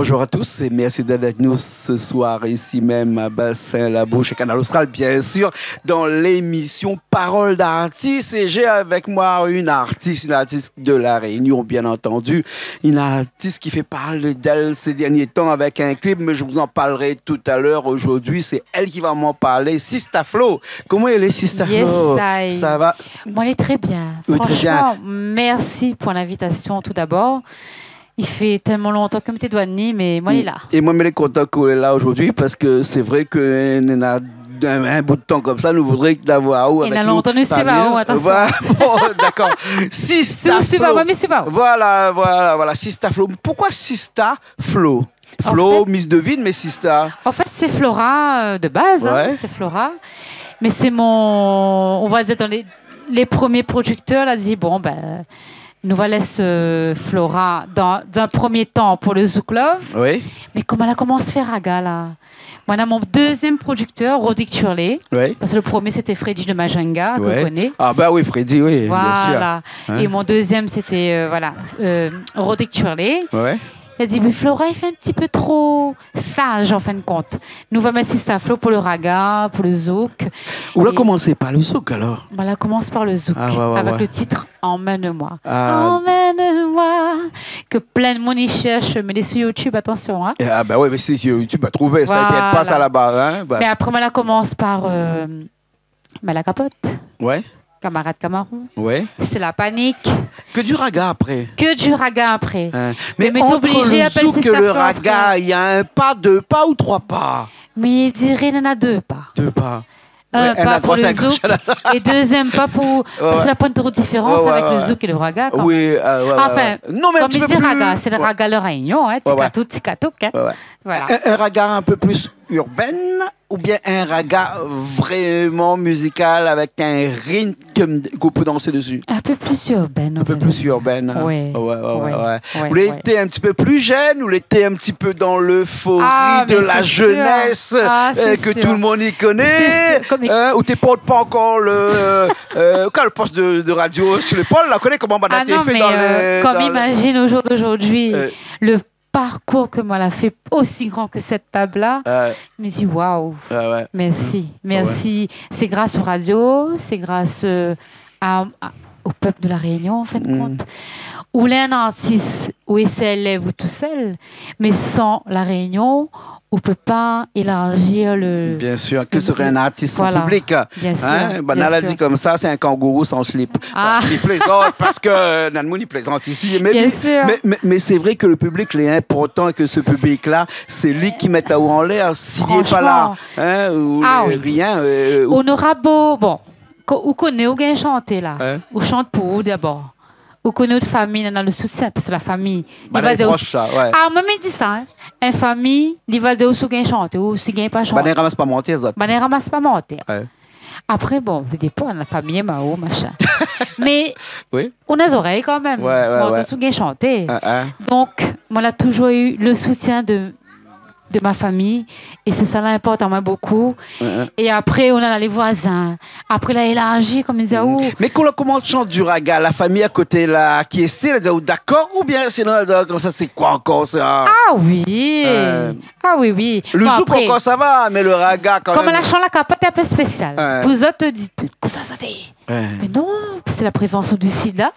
Bonjour à tous et merci d'être avec nous ce soir ici même à Bassin-la-Bouche et Canal Austral, bien sûr, dans l'émission Parole d'artiste. Et j'ai avec moi une artiste de La Réunion, bien entendu. Une artiste qui fait parler d'elle ces derniers temps avec un clip, mais je vous en parlerai tout à l'heure. Aujourd'hui, c'est elle qui va m'en parler. Sista Flo. Comment elle est, Sista Flo? Ça va? Moi, elle est très bien. Oui, Franchement, très bien. merci pour l'invitation tout d'abord. Il fait tellement longtemps que tes doigts de nez, mais moi, elle est là. Et moi, je suis content qu'elle est là aujourd'hui parce que c'est vrai que un bout de temps comme ça, nous voudrions l'avoir où avec nous. Il a longtemps nous suivre, attention. Voilà, bon, d'accord. Sista Flo. Voilà, Sista Flo. Pourquoi Sista Flo? Flo, Miss Devine, mais Sista. En fait, c'est Flora de base, ouais. C'est Flora. Mais c'est on va dire, dans les premiers producteurs, là, dit, bon, ben, nous va laisser Flora dans un premier temps pour le Zouk Love. Oui. Mais comme elle a commencé à faire raga, là. Moi, on a mon deuxième producteur, Rodic Turley. Oui. Parce que le premier, c'était Freddy de Majanga, que vous connaissez. Ah, bah oui, Freddy, oui, voilà. bien sûr. Hein? Et mon deuxième, c'était, Rodic Turley. Ouais. Il a dit, mais Flora, il fait un petit peu trop sage, en fin de compte. Nous va mettre Sista Flo pour le raga, pour le zouk. On a commencé par le zouk, alors? On a commencé par le zouk, avec le titre « Emmène-moi ». Emmène-moi, que plein de monde y cherche, mais les sur YouTube, attention. Hein. Ah ben oui, mais si YouTube a trouvé ça, et puis elle passe à la barre. Hein, bah. Mais après, on commence par la capote. Ouais. Camarade Cameroun. Ouais. C'est la panique. Que du raga après. Que du raga après. Mais entre le zouk et le raga, il y a un pas, deux pas ou trois pas? Mais il dirait qu'il y en a deux pas. Deux pas. Un pas pour le zouk et deuxième pas pour... Parce qu'il n'y a pas de différence avec le zouk et le raga. Oui, enfin, non, mais comme il dit raga, c'est le raga le Réunion, hein, tikatou, tikatouk. Voilà. Un raga un peu plus urbaine ou bien un raga vraiment musical avec un rythme qu'on peut danser dessus? Un peu plus urbaine. Un peu plus urbaine. Oui. Vous l'étiez un petit peu plus jeune ou l'étiez un petit peu dans l'euphorie de la jeunesse que tout le monde y connaît? Ou tu ne portes pas encore le poste de radio sur l'épaule? On connaît comment on a fait dans le... Comme imagine au jour d'aujourd'hui, le parcours que moi l'a fait aussi grand que cette table-là, je me dis waouh, merci. C'est grâce aux radios, c'est grâce au peuple de la Réunion en fin de compte. Où l'un artiste, où il s'élève ou tout seul, mais sans la Réunion, on ne peut pas élargir le... Bien sûr, que serait un artiste sans public? Bien sûr. On a dit comme ça, c'est un kangourou sans slip. Il plaisante parce que Nanmoun, il plaisante ici. Mais c'est vrai que le public il est important et que ce public-là, c'est lui qui met ta haut en l'air. S'il n'est pas là, rien... On aura beau... Bon, on connaît, on gagne chanter là. On chante pour vous d'abord. Ou connaît notre famille dans le soutien parce que la famille il va dire moi me dit ça une famille il va dire aussi gain chanter ou si gain pas chanter ramasse pas monter ramasse pas monter après bon ça dépend la famille mao machin mais on a les oreilles quand même on sous gain chanter donc moi a toujours eu le soutien de ma famille et c'est ça l'importe à moi beaucoup et après on a les voisins après là élargi comme ils disaient mais comment chante du raga la famille à côté là qui est style d'accord ou bien sinon comme ça c'est quoi encore ça oui le zouk encore ça va mais le raga quand comme même la chante la capote est un peu spéciale vous autres dites comment ça c'est mais non c'est la prévention du sida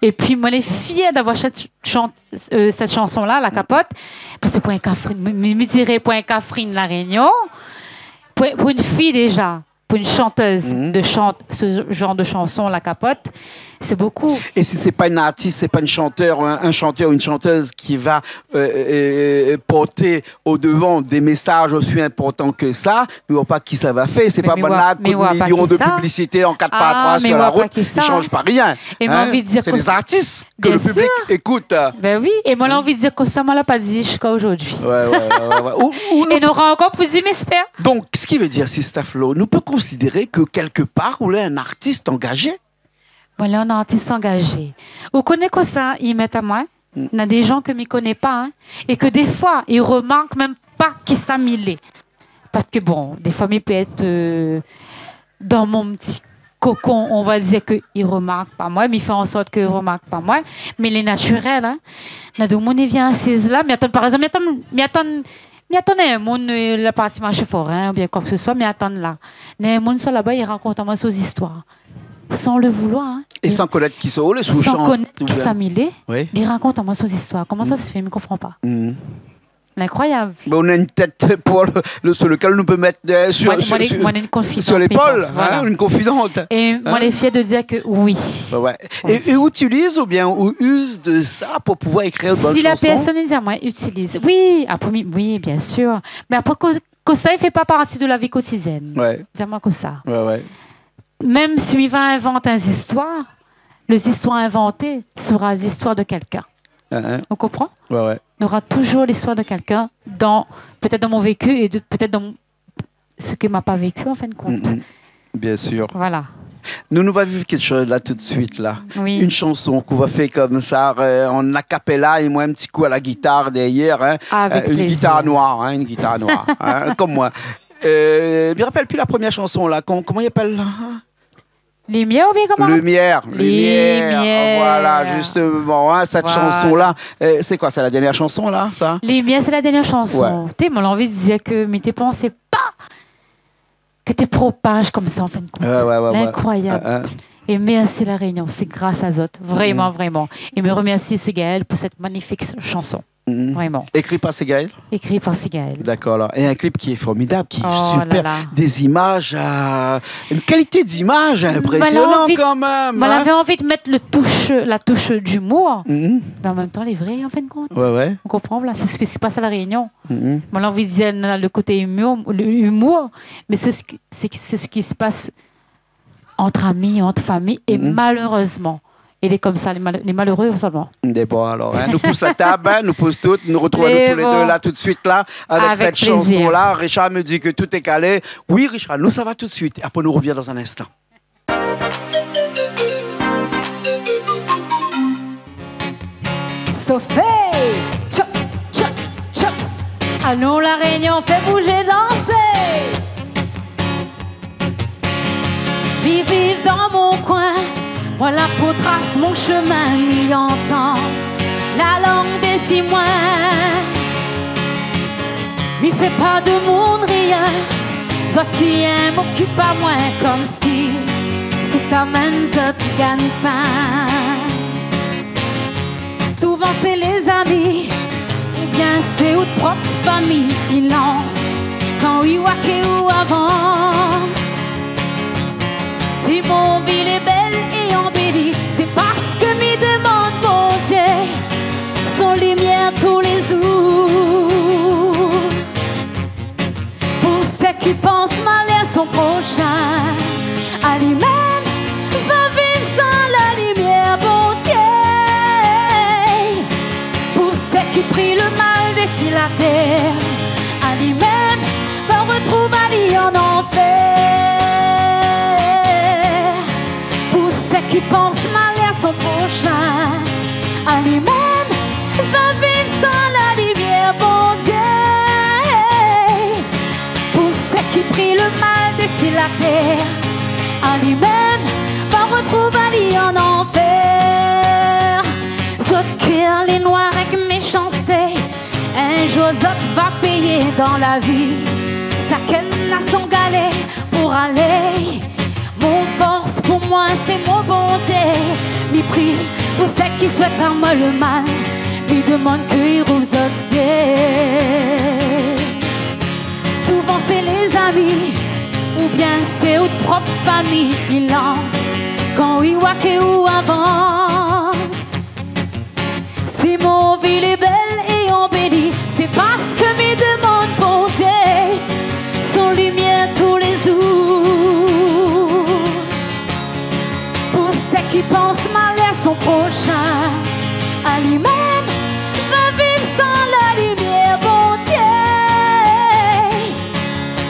et puis moi les fière d'avoir cette chanson là la capote parce que pour un Catherine me dirait pour un Catherine La Réunion pour une fille déjà pour une chanteuse de ce genre de chanson la capote c'est beaucoup. Et si c'est pas une artiste, c'est pas une chanteur, un chanteur ou une chanteuse qui va porter au devant des messages aussi importants que ça, nous voyons pas qui ça va faire. C'est pas banal, millions de publicités en 4x3 sur la route, ils changent pas rien. Et moi envie de dire c'est les artistes que le public écoute. Ben oui, et moi j'ai envie de dire que ça m'a pas dit jusqu'à aujourd'hui. Et nous aura encore plus dit m'espère. Donc, ce qui veut dire, Sista Flo, nous peut considérer que quelque part, on est un artiste engagé. Voilà, on est un artiste engagé. Vous connaissez quoi ça, ils mettent à moi? Il y a des gens que je ne connais pas, et que des fois, ils remarquent même pas qui ça m'il est. Parce que bon, des fois, il peut être dans mon petit cocon, on va dire qu'il ne remarque pas moi, mais il fait en sorte qu'il ne remarque pas moi. Mais les naturels, hein, tout le monde vient assise là, mais attends, par exemple, mais attendez, la partie marché forain ou bien quoi que ce soit, mais attendez là. Les gens sont là-bas, ils racontent moi ces histoires. Sans le vouloir. Hein. Et sans connaître qui sont les sous-chants. Sans connaître qui sont oui. Ils racontent moi ces histoires. Comment ça se fait, je ne comprends pas. Incroyable. Ben, on a une tête sur laquelle on peut mettre sur l'épaule, voilà. Une confidente. Et moi, je suis fière de dire que oui. Ouais. Et utilise ou bien ou use de ça pour pouvoir écrire de bonnes chansons. Si la personne dit moi, utilise. Oui, après, oui, bien sûr. Mais après, que ça ne fait pas partie de la vie quotidienne. Ouais. Dis-moi que ça. Ouais. Même si il va inventer des histoires, les histoires inventées seront les histoires de quelqu'un. On comprend? Ouais. Il y aura toujours l'histoire de quelqu'un, peut-être dans mon vécu et peut-être dans ce qui ne m'a pas vécu, en fin de compte. Bien sûr. Voilà. Nous va vivre quelque chose là tout de suite. Là. Oui. Une chanson qu'on va faire comme ça, en acapella et moi un petit coup à la guitare derrière. Hein, une guitare noire, comme moi. Je ne me rappelle plus la première chanson là. Comment il appelle là? Lumière ou bien comment? Lumière. Voilà, justement, hein, cette chanson-là. C'est quoi, c'est la dernière chanson, là, ça? Lumière, c'est la dernière chanson. Tu sais, moi, j'ai envie de dire que, mais tu pensais pas que tu propages comme ça, en fin de compte. Incroyable. Et merci La Réunion, c'est grâce à Zot, vraiment, vraiment. Et me remercie Ségaël pour cette magnifique chanson. Vraiment. Écrit par Ségaël? Écrit par Ségaël. D'accord. Alors. Et un clip qui est formidable, qui est super. Des images, une qualité d'image impressionnante quand même. Moi, j'avais envie de mettre la touche d'humour, mais en même temps, les vrais, en fin de compte. Ouais. On comprend, là, c'est ce qui se passe à La Réunion. Moi, j'ai envie de dire le côté humour, mais c'est ce qui se passe entre amis, entre familles, et malheureusement. Il est comme ça, les malheureux seulement. Bon, alors, nous pousse la table, nous pousse toutes, nous retrouvons tous les deux là tout de suite là, avec cette chanson-là. Richard me dit que tout est calé. Oui, Richard, nous ça va tout de suite. Après, nous revient dans un instant. Sophie, chop, chop, chop. Allons, La Réunion, fait bouger, danser. Vive dans mon coin. Voilà pour trace mon chemin, m'y entend la langue des 6 mois. M'y fait pas de monde rien, Zotien m'occupe à moi comme si c'est ça même Zot gagne pas. Souvent c'est les amis, ou bien c'est notre propre famille qui lance quand il voit ou avance. Si mon ville est belle et embellie, c'est parce que m'y demande mon Dieu son lumière tous les jours. Pour ceux qui pensent mal à son prochain, à lui-même va vivre sans la lumière, bon Dieu. Pour ceux qui prient le mal d'ici la terre, à lui-même va retrouver Ali en enfer. Qui pense mal à son prochain, à lui-même va vivre sans la lumière, bon Dieu. Pour ceux qui prient le mal d'ici la terre, à lui-même va retrouver Ali en enfer. Zot cœur les noirs avec méchanceté, un jour Zot va payer dans la vie. Sa canne a son galet pour aller. Mon force pour moi c'est mon bon Dieu. M'y prie pour ceux qui souhaitent à moi le mal. M'y demande qu'ils roulent aux yeux. Souvent c'est les amis, ou bien c'est notre propre famille qui lance quand il voit ou avance. Si mon ville est belle et embellie, c'est parce que m'y demande bon Dieu son lumière tous les jours. Qui pense mal à son prochain, à lui-même va vivre sans la lumière, bon Dieu.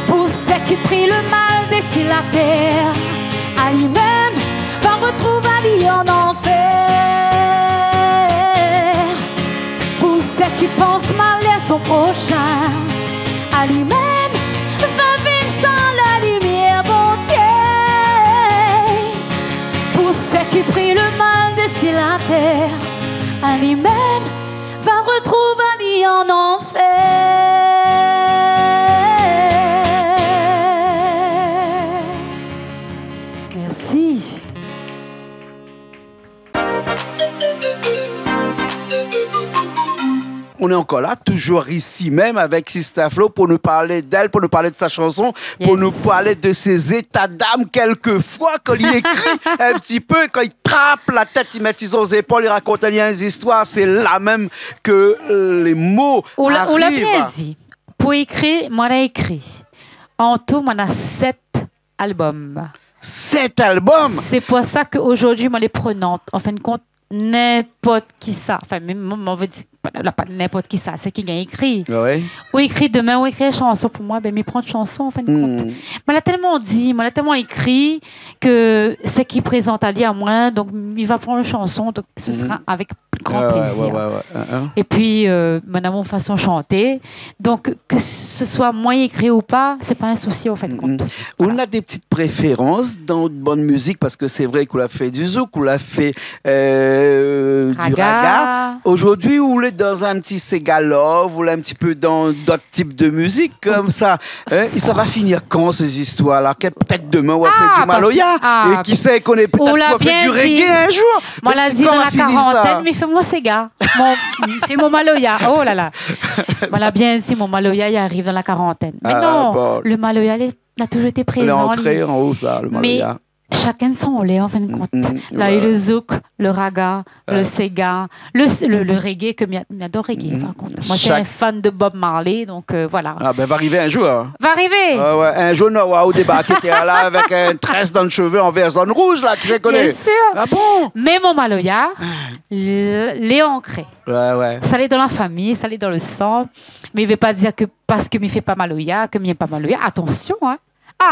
Pour ceux qui prient le mal d'ici la terre, à lui-même va retrouver Ali en enfer. Pour ceux qui pensent mal à son prochain, à lui-même va vivre sans la lumière, bon Dieu. à lui-même, va retrouver lui en enfer. Merci. On est encore là, toujours ici même avec Sista Flo pour nous parler d'elle, pour nous parler de sa chanson, pour nous parler de ses états d'âme quelquefois quand il écrit un petit peu, quand il trappe la tête, il met sur ses épaules, il raconte des histoires, c'est là même que les mots arrivent. On l'a bien dit. Pour écrire, moi j'ai écrit. En tout, moi j'ai 7 albums. 7 albums? C'est pour ça qu'aujourd'hui, moi les prenante, en fin de compte, n'importe qui ça, enfin même on veut dire pas n'importe qui ça, c'est qui a écrit. Ouais. Ou écrit demain, ou écrit une chanson pour moi, ben me prendre chanson en fin de compte. Moi l'a tellement dit, moi l'a tellement écrit que c'est qui présente à lui à moi, donc il va prendre une chanson, donc ce sera avec grand plaisir. Et puis mon amour façon chanter, donc que ce soit moi écrit ou pas, c'est pas un souci en fin de compte. Voilà. On a des petites préférences dans de bonne musique parce que c'est vrai qu'on a fait du zouk, on a fait du raga. Aujourd'hui, on est dans un petit Segalov, ou un petit peu dans d'autres types de musique comme ça. Et ça va finir quand ces histoires-là? Peut-être demain on va faire du Maloya. Et qui sait qu'on est peut-être va faire du reggae un jour. Moi l'a dit dans la quarantaine, mais fais-moi Sega. C'est mon Maloya. Oh là là. Moi l'a bien dit, mon Maloya il arrive dans la quarantaine. Mais non, bon. Le Maloya il a toujours été présent. Il est ancré en haut ça, le Maloya. Mais chacun son lait en fin de compte. Là, il y a le zouk, le raga, le sega, le reggae, que j'adore reggae par contre. Moi, je suis un fan de Bob Marley, donc voilà. Ah ben, va arriver un jour. Hein. Va arriver. Ouais, un jour, Noah, au débat, qui était là avec un tresse dans le cheveu en vert zone rouge, là, tu sais connais. Bien sûr. Ah bon? Mais mon Maloya, l'est ancré. Ouais. Ça l'est dans la famille, ça l'est dans le sang. Mais il ne veut pas dire que parce que je ne fais pas Maloya, que je n'aime pas Maloya. Attention, hein.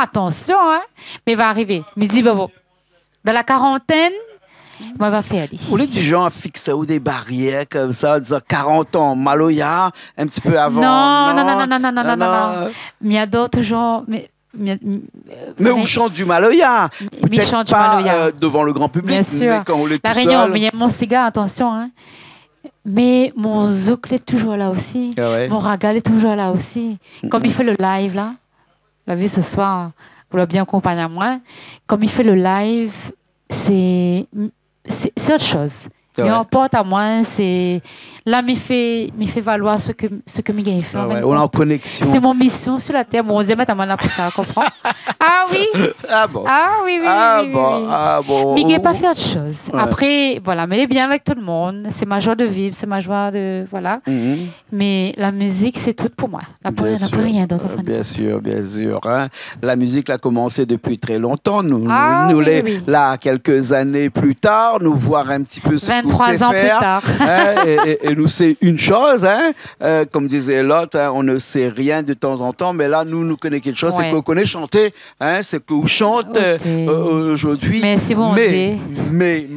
Attention, hein. Mais il va arriver. Il me dit, bon, dans la quarantaine, moi, va faire. Vous êtes du genre à fixer des barrières comme ça, en disant 40 ans, Maloya, un petit peu avant? Non. Mais j'adore toujours. Mais on chante du Maloya. Peut-être pas devant le grand public. Bien sûr. Mais quand on est la tout Réunion, seul. mais mon cigare, attention, hein. Mais mon zouk est toujours là aussi. Ah ouais. Mon raga est toujours là aussi. Comme il fait le live, là. La vie ce soir, vous l'avez bien accompagné à moi. Comme il fait le live, c'est autre chose. Il emporte à moi, c'est là, il fait valoir ce que Miguel fait. On est en connexion. C'est mon mission sur la terre. Bon, on se met à moi là pour ça, comprends? Ah oui. Ah bon. Ah oui. Ah bon. Miguel n'a pas fait autre chose. Ouais. Après, voilà, mais il est bien avec tout le monde. C'est ma joie de vivre, c'est ma joie de voilà. Mais la musique, c'est tout pour moi. Il n'y a plus rien d'autre. Bien sûr. Hein. La musique a commencé depuis très longtemps. Nous, là, quelques années plus tard, nous voir un petit peu ce 23 ans plus tard. Hein, et nous, c'est une chose, hein, comme disait l'autre, hein, on ne sait rien de temps en temps, mais là, nous connaissons quelque chose, c'est qu'on connaît chanter, hein, c'est qu'on chante aujourd'hui. Mais c'est bon, mais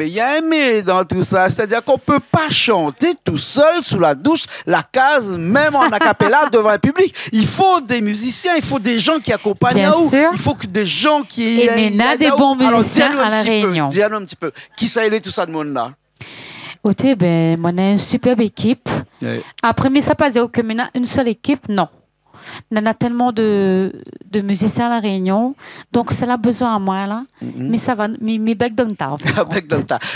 il y a un mais dans tout ça, c'est-à-dire qu'on ne peut pas chanter tout seul sous la douche, la case, même en a cappella devant un public. Il faut des musiciens, il faut des gens qui accompagnent. Bien sûr. Il faut que des gens qui... Et il y a des bons musiciens à la Réunion. Dis-nous un petit peu, qui ça est tout ça de monde-là? Ben, on a une superbe équipe. Oui. Après, mais ça ne veut pas dire que maintenant, une seule équipe, non. On a tellement de musiciens à la Réunion, donc ça a besoin à moi, là. Mais ça va, mes becs dans le tas, en fait.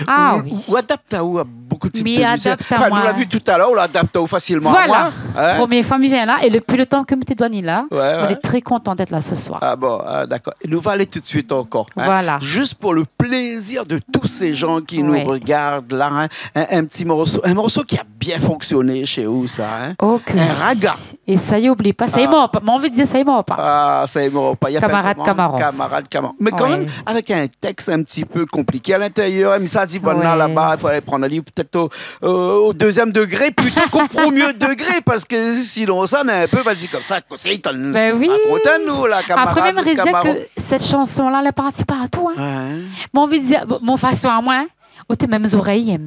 Ah oui. Ou adapte à beaucoup de types de musiciens. Enfin, nous l'avons vu tout à l'heure, on l'adapte facilement voilà. à moi. Hein? Première fois, il vient là, et depuis le temps que je t'ai donné là, on est très content d'être là ce soir. Ah bon, d'accord. Et nous allons aller tout de suite encore. Hein? Voilà. Juste pour le plaisir de tous ces gens qui nous regardent là, hein? un petit morceau, un morceau qui a bien fonctionné chez vous, ça. Hein? Okay. Un raga. Et ça y oublie pas, ça y mort pas. Mon envie de dire ça y mort pas. Ah, ça y mort pas. Camarade Camaron. Mais quand même, avec un texte un petit peu compliqué à l'intérieur, mais ça dit, bon, là-bas, il faudrait prendre un livre peut-être au deuxième degré plutôt qu'au premier degré, parce que sinon, ça, on est un peu, vas-y, comme ça, ben oui. Raconte-nous, la camarade. Après, même dire que cette chanson-là, elle est partie partout. Hein. Mon envie de dire, mon façon à moi, ou tes mêmes oreilles.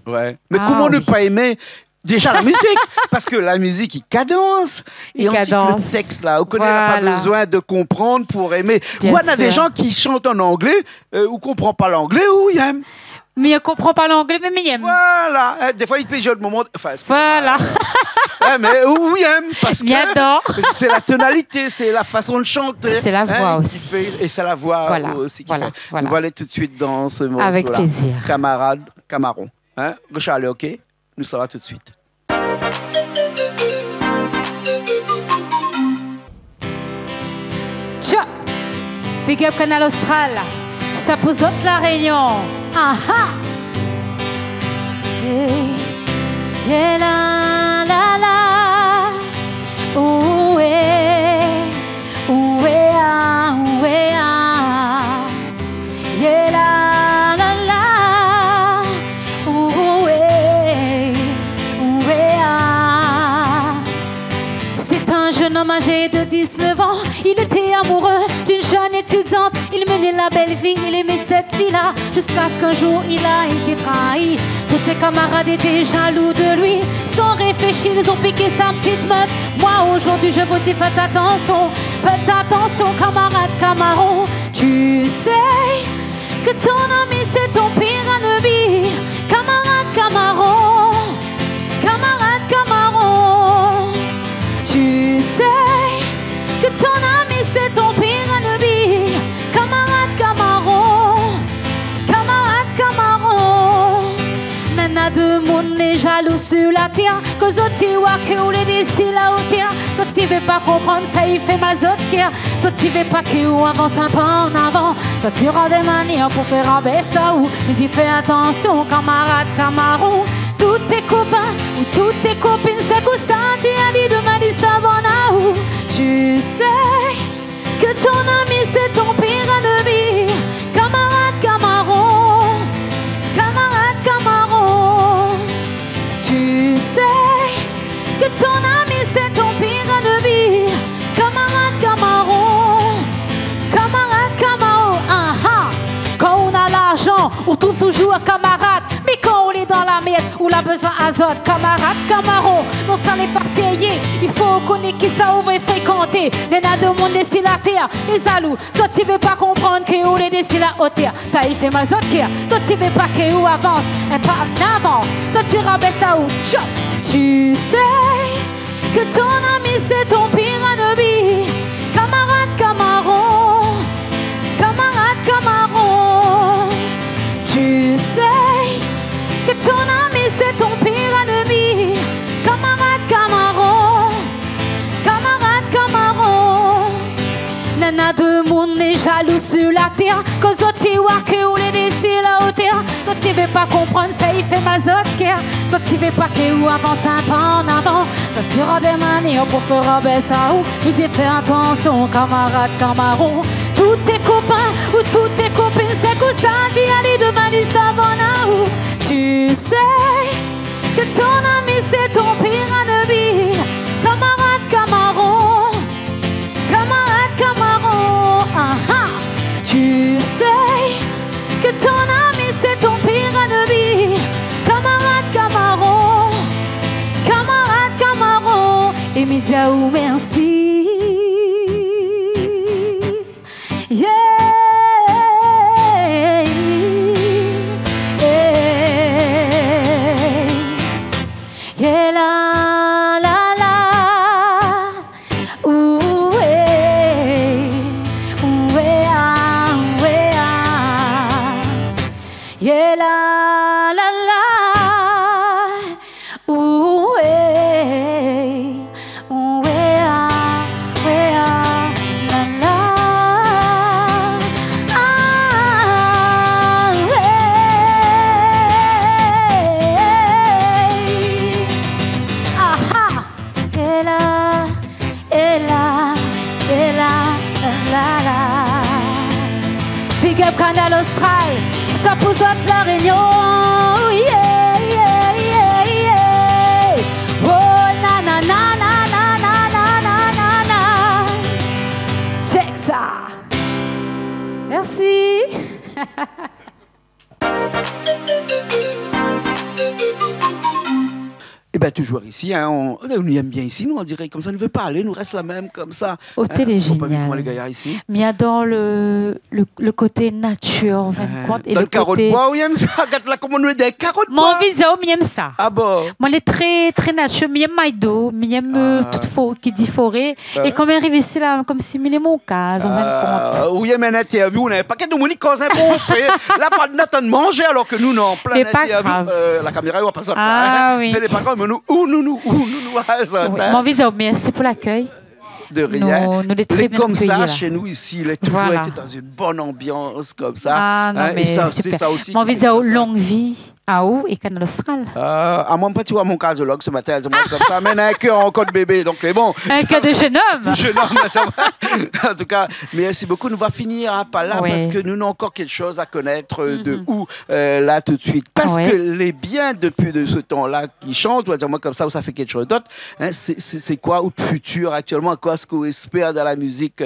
Ouais. Mais comment ne pas aimer déjà la musique? Parce que la musique, il cadence. Et ensuite, le texte, là, on connaît, pas besoin de comprendre pour aimer. Ou on a des gens qui chantent en anglais, ou ne comprennent pas l'anglais, ou ils aiment. Mais je ne comprends pas l'anglais, mais il aime. Voilà. Des fois, il peut jouer de moment. Enfin, voilà. Mais oui, parce que c'est la tonalité, c'est la façon de chanter. C'est la voix aussi. Et c'est la voix aussi qui fait. On va aller tout de suite dans ce morceau-là. Avec plaisir. Camarade, Camaron. Richard, OK? Nous, ça va tout de suite. Tcha! Big up Canal Austral. Ça pose autre la Réunion. Aha! Yeah, la la la. Ouh, ah, yeah, la la la. Ouh, ah. C'est un jeune homme âgé de 19 ans. Il était amoureux d'une jeune étudiante. Il menait la belle vie, il aimait cette fille-là, jusqu'à ce qu'un jour il a été trahi. Tous ses camarades étaient jaloux de lui. Sans réfléchir, ils ont piqué sa petite meuf. Moi aujourd'hui je vous dis faites attention camarade Camaron. Tu sais que ton ami c'est ton pire ennemi. Camarade Camaron, camarade Camaron. Tu sais que ton ami c'est ton pire ennemi. Camarade Camaron, camarade Camaron. Nana de monde est jaloux sur la terre. Que zoti wa que ou les décis la hauteur. Toi tu veux pas comprendre ça il fait mal zot guerre. Toi tu veux pas que ou avance un pas en avant. Toi tu auras des manières pour faire abaisser ça ou. Mais il fait attention camarade Camaron. Tous tes copains ou toutes tes copines c'est que ça t'y dit de m'a dit savona ou. Tu sais que ton ami c'est ton pire ennemi. Camarade Camaron, camarade Camaron. Tu sais que ton ami c'est ton pire ennemi. Camarade Camaron, camarade Camaron. Quand on a l'argent, on trouve toujours un camarade. Mais quand on est dans la merde, on a besoin d'azote. Camarade Camaron, non ça n'est pas sérieux. Il faut connaître qui ça ouvre et fréquenter. Nena de monde ici la terre, les alous. Toi tu veux pas comprendre que on est ici la hauteur. Ça il fait mal zot kia. Toi tu veux pas que on avance, et pas en avant. Toi tu rabaisse ça ou chop. Tu sais que ton ami c'est ton pire ennemi. Camarade Camaron, camarade Camaron. Tu sais que ton ami c'est ton pire ennemi. Camarade Camaron, camarade Camaron. Nana de monde est jaloux sur la terre. Quand zoti wa que ou les décis la hauteur. Toi tu veux pas comprendre ça il fait mal zot guerre. Toi tu veux pas que ou avance un pas en avant. Toi tu auras des manières pour faire abaisser ça ou. Mais y fais attention camarade Camaron. Tous tes copains ou toutes tes copines c'est que ça t'y allait de malice savona ou. Tu sais que ton ami c'est ton pire ennemi. Camarade Camaron, camarade Camaron. Tu sais que ton ami c'est ton pire ennemi. Camarade Camaron, camarade Camaron. Et média ou merci. Yeah. Yeah, la la la. Ouh, ah, yeah, la la la. Ouh, ah, la la. Big up Canal Austral, ça pousse la Réunion. Yeah, yeah, yeah, yeah. Oh, na na na na na na na na na. Check ça. Merci. ben, toujours ici. Hein, on aime bien ici, nous, on dirait comme ça. Nous veut parler, nous reste la même, comme ça. Hôtel est génial. Mais il y a dans le côté nature, en fin de compte. Dans le carreau de bois, oui, aime ça. Regarde là, comment on a des carreaux de bois. Mon visage, j'aime ça. Ah bon? Moi, il est très, très nature. J'aime Maïdo, j'aime toute qui dit forêt. Et quand on arrive ici, là, comme si il est mon cas, en fin de compte. Oui, mais une interview, on n'a pas qu'à nous dire qu'on a bon. Là, pas de Nathan de manger, alors que nous, non, plein d'interviews. La caméra, elle va pas ça. Ah oui. Mais pas grave, mais nous, mon visage, merci pour l'accueil. De rien. Nous les très bien comme ça, là. Chez nous, ici, il a toujours été dans une bonne ambiance, comme ça. Ah non, mais et ça, super. C'est ça aussi. Mon visage, longue vie. Ah où et Canal Austral. À moi, tu vois mon cardiologue ce matin, elle demande comme ça, mais un cœur encore de bébé, donc c'est bon. Un cœur de jeune homme. Jeune homme, en tout cas, merci beaucoup. Nous allons finir par là parce que nous avons encore quelque chose à connaître de où, là, tout de suite. Parce que les biens depuis de ce temps-là qui chantent, on va dire moi comme ça, où ça fait quelque chose d'autre, hein, c'est quoi, ou de futur actuellement, quoi ce qu'on espère dans la musique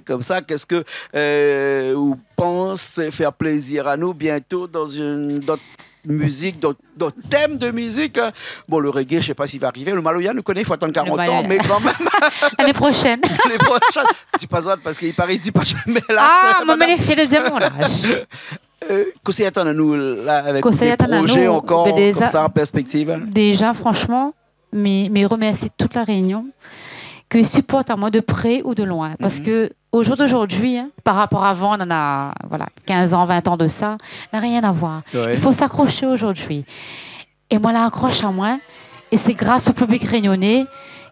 comme ça, qu'est-ce que vous pensez faire plaisir à nous bientôt dans une autre musique, d'autres thèmes de musique. Bon, le reggae, je ne sais pas s'il va arriver. Le Maloya, nous connaît, il faut attendre 40 ans, mais quand même. L'année prochaine. L'année prochaine. Je ne dis pas ça parce qu'il paraît, il ne dit pas jamais là. Ah, moi, mais les filles de dire mon âge. Qu'est-ce qu'il y a à nous là, avec des projets encore comme ça en perspective? Déjà, franchement, mais remercie toute la Réunion qu'ils supportent à moi de près ou de loin. Parce que au jour d'aujourd'hui, hein, par rapport à avant, on en a 15 ans, 20 ans de ça, n'a rien à voir. Ouais. Il faut s'accrocher aujourd'hui. Et moi, là, accroche à moi. Et c'est grâce au public réunionnais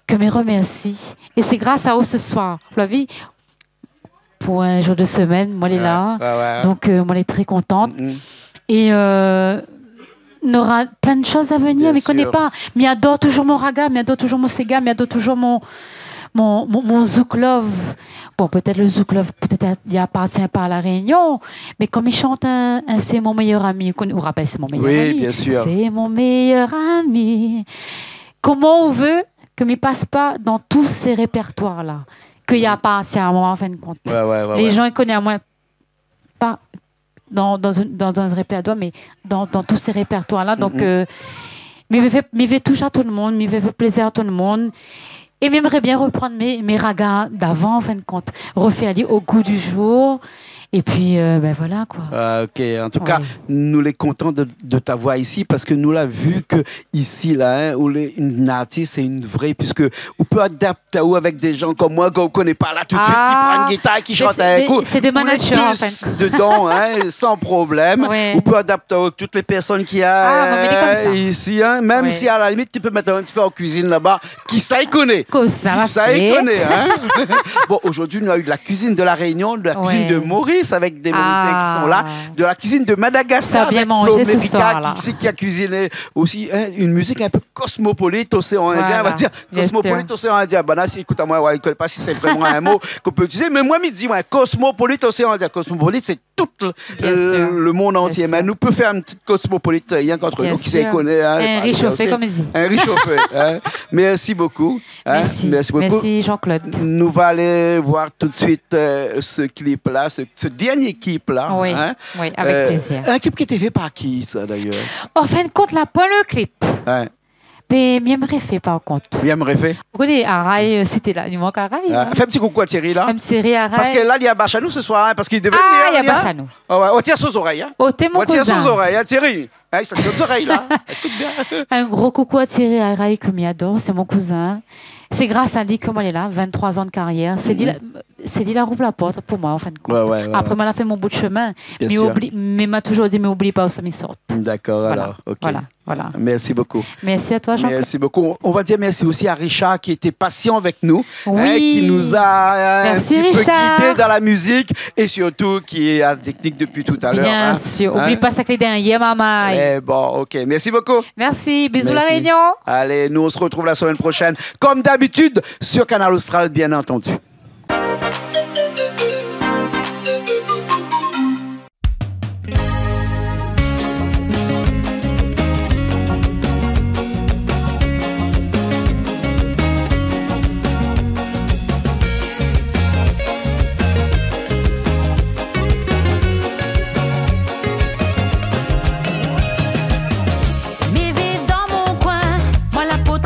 que me remercie. Et c'est grâce à eux ce soir. Vous l'avez vu, pour un jour de semaine, moi, elle est là. Donc, moi, elle est très contente. Et on aura plein de choses à venir, mais je ne connais pas. Mais j'adore toujours mon raga, mais j'adore toujours mon sega, mais j'adore toujours mon Zouk Love. Bon, peut-être le Zouk Love, peut-être il appartient pas à la Réunion, mais comme il chante un c'est mon meilleur ami, on rappelle c'est mon meilleur ami. Oui, bien sûr. C'est mon meilleur ami. Comment on veut que ne passe pas dans tous ces répertoires-là, qu'il appartient à moi en fin de compte. Les gens ils connaissent à moi pas dans un répertoire, mais dans tous ces répertoires-là. Donc, mais fait toucher à tout le monde, mais fait plaisir à tout le monde. Et j'aimerais bien reprendre mes ragas d'avant, en fin de compte. Refaire au goût du jour. Et puis, ben voilà, quoi. OK. En tout cas, nous les contents de t'avoir ici parce que nous l'avons vu que ici, là, hein, où une artiste, c'est une vraie, puisque on peut adapter avec des gens comme moi, qu'on ne connaît pas là tout de suite, qui prennent une guitare, qui chantent un coup. C'est de ma nature, en fait. Dedans, hein, sans problème. On peut adapter avec toutes les personnes qu'il y a ici. Hein, même si, à la limite, tu peux mettre un petit peu en cuisine là-bas, qui ça y connaît. Qui ça y connaît. Hein. Bon, aujourd'hui, nous avons eu de la cuisine de la Réunion, de la cuisine de Maurice, avec des Mauriciens qui sont là, de la cuisine de Madagascar avec Flo Mérica qui a cuisiné aussi une musique un peu cosmopolite, océan Indien, on va dire cosmopolite, océan Indien. Ben là, écoute à moi, je ne sais pas si c'est vraiment un mot qu'on peut utiliser, mais moi, je me dis, cosmopolite, océan Indien. Cosmopolite, c'est tout le monde entier. Mais nous pouvons faire une petite cosmopolite, rien qu'entre nous qui s'y connaît. Un réchauffé, comme il dit. Un réchauffé. Merci beaucoup. Merci beaucoup. Merci Jean-Claude. Nous allons aller voir tout de suite ce clip-là, ce dernier clip-là. Oui, avec plaisir. Un clip qui était fait par qui, ça, d'ailleurs? En fin de compte, là, pas le clip. Mais j'aimerais faire, par contre. J'aimerais faire? Vous connaissez, Araï, c'était là. Il manque Araï. Fais un petit coucou à Thierry, là. Thierry, Araï. Parce que là, il y a Bachanou ce soir, hein, parce qu'il devait venir. Ah, il y a Bachanou. On tire sous oreilles. On tire sous oreilles, hein, Thierry. Ça tire aux oreilles, là. Écoute bien. Un gros coucou à Thierry Araï, que j'adore. C'est mon cousin. C'est grâce à lui que moi, elle est là, 23 ans de carrière. C'est lui qui a ouvert la porte pour moi, en fin de compte. Après, moi, elle a fait mon bout de chemin. Mais m'a toujours dit, mais oublie pas où ça m'y sort. D'accord, alors. OK. Voilà. Merci beaucoup. Merci à toi, Jean-Claude. Merci beaucoup. On va dire merci aussi à Richard qui était patient avec nous, qui nous a un petit peu guidés dans la musique et surtout qui est à la technique depuis tout à l'heure. Bien sûr. Oublie pas ça que les derniers, maman. Bon, OK. Merci beaucoup. Merci. Bisous la Réunion. Allez, nous on se retrouve la semaine prochaine, comme d'habitude, sur Canal Austral, bien entendu. Mi vive dans mon coin, moi la peau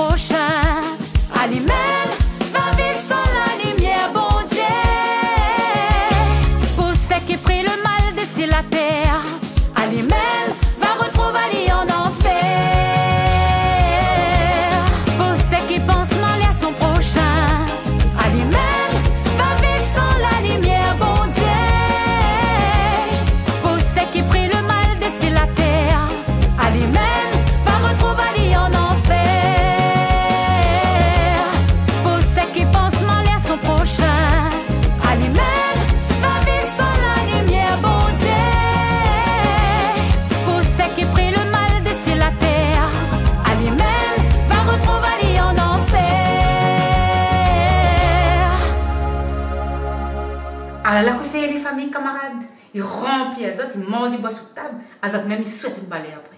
prochain. À lui-même va vivre sans la lumière, bon Dieu. Pour ceux qui prient le mal d'ici la terre, à lui-même va retrouver en enfer. Pour ceux qui pensent mal à son prochain, à lui-même va vivre sans la lumière, bon Dieu. Pour ceux qui prient le mal d'ici la terre, à lui-même va retrouver en enfer. Pour ceux qui pensent mal à son prochain, à lui-même va vivre sans la lumière, bon Dieu. Pour ceux qui prient le mal d'ici la terre, à lui-même va retrouver en enfer. Alors là, conseiller les familles, camarades, ils remplissent les autres, ils mangent, ils boivent sous table, les autres même ils souhaitent une balai après.